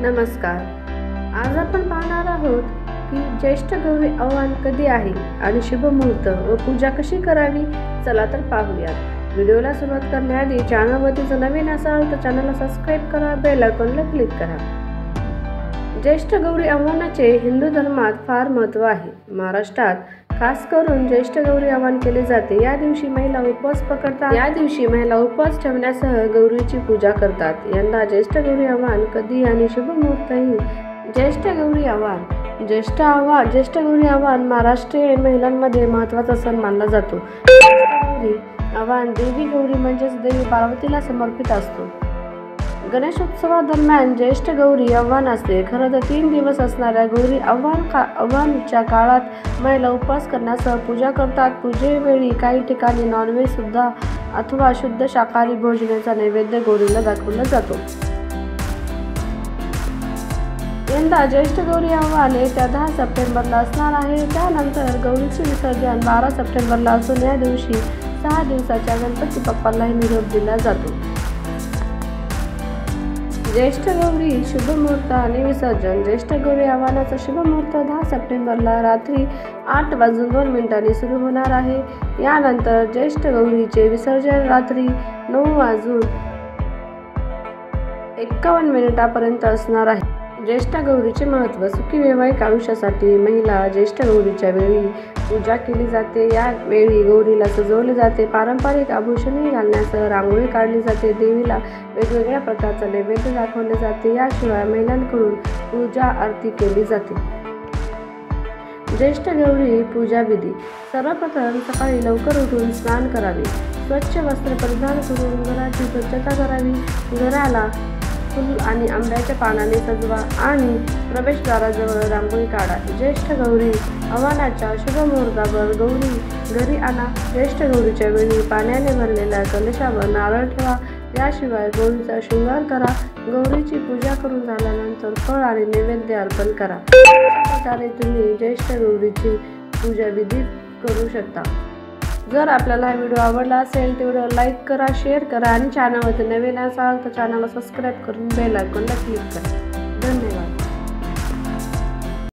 नमस्कार. आज आपण पाहणार आहोत की ज्येष्ठ गौरी आव्हान कधी आहे आणि शुभ मुहूर्त व पूजा कशी करावी. चला तर पाहूयात. व्हिडिओला सुरुवात करण्याआधी चॅनलवरती जर नवीन असाल तर चॅनलला सबस्क्राईब करा, बेल आयकॉनला क्लिक करा. ज्येष्ठ गौरी आव्हानाचे हिंदू धर्मात फार महत्त्व आहे. महाराष्ट्रात खास करून ज्येष्ठ गौरी आव्हान केले जाते. या दिवशी महिला उपवास पकडतात. या दिवशी महिला उपवास ठेवण्यासह गौरीची पूजा करतात. यंदा ज्येष्ठ गौरी आव्हान कधी आणि शुभ मुहूर्तही. ज्येष्ठ गौरी आव्हान. ज्येष्ठ गौरी आव्हान महाराष्ट्रीय महिलांमध्ये महत्त्वाचा सण मानला जातो. गौरी आव्हान देवी गौरी म्हणजेच देवी पार्वतीला समर्पित असतो. गणेशोत्सवादरम्यान ज्येष्ठ गौरी आव्हान असते. खरं तर 3 दिवस असणाऱ्या गौरी आव्हानाच्या काळात महिला उपवास करण्यासह पूजा करतात. पूजेवेळी काही ठिकाणी नॉनव्हेज सुद्धा अथवा शुद्ध शाकाहारी भोजनाचा नैवेद्य गौरीला दाखवला जातो. यंदा ज्येष्ठ गौरी आव्हान येत्या 10 सप्टेंबरला असणार आहे. त्यानंतर गौरीचे विसर्जन 12 सप्टेंबरला असून या दिवशी 6 दिवसाच्या गणपती बाप्पालाही निरोप दिला जातो. ज्येष्ठ गौरी शुभ मुहूर्त आणि विसर्जन. ज्येष्ठ गौरी आव्हानाचा शुभ मुहूर्त 10 सप्टेंबरला रात्री 8:02 सुरू होणार आहे. यानंतर ज्येष्ठ गौरीचे विसर्जन रात्री 9:51 पर्यंत असणार आहे. ज्येष्ठ गौरीचे महत्त्व. सुखी वैवाहिक आयुष्यासाठी महिला ज्येष्ठ गौरीच्या वेळी पूजा केली जाते. या वेळी गौरीला सजवले जाते. पारंपरिक आभूषणे घालण्यासह रांगोळी काढली जाते. देवीला वेगवेगळ्या प्रकारचा नैवेद्य दाखवले जाते. याशिवाय महिलांकडून पूजा आरती केली जाते. ज्येष्ठ गौरी पूजा विधी. सर्वप्रथम सकाळी लवकर उठून स्नान करावे. स्वच्छ वस्त्र परिधान करून घराची स्वच्छता करावी. घराला फुल आणि आंब्याच्या पानाने सजवा आणि प्रवेशद्वाराजवळ रांगोळी काढा. ज्येष्ठ गौरी आव्हानाच्या शुभ मुहूर्तावर गौरी घरी आणा. ज्येष्ठ गौरीच्या वेळी पाण्याने भरलेल्या कलशावर नारळ ठेवा. याशिवाय गौरीचा शृंगार करा. गौरीची पूजा करून झाल्यानंतर फळ आणि नैवेद्य अर्पण करा. अशा प्रकारे तुम्ही ज्येष्ठ गौरीची पूजा विधी करू शकता. जर आपल्याला हा व्हिडिओ आवडला असेल तर व्हिडिओ लाईक करा, शेअर करा आणि चॅनलवरती नवीन असाल तर चॅनलला सबस्क्राईब करून बेल आयकॉनला क्लिक करा.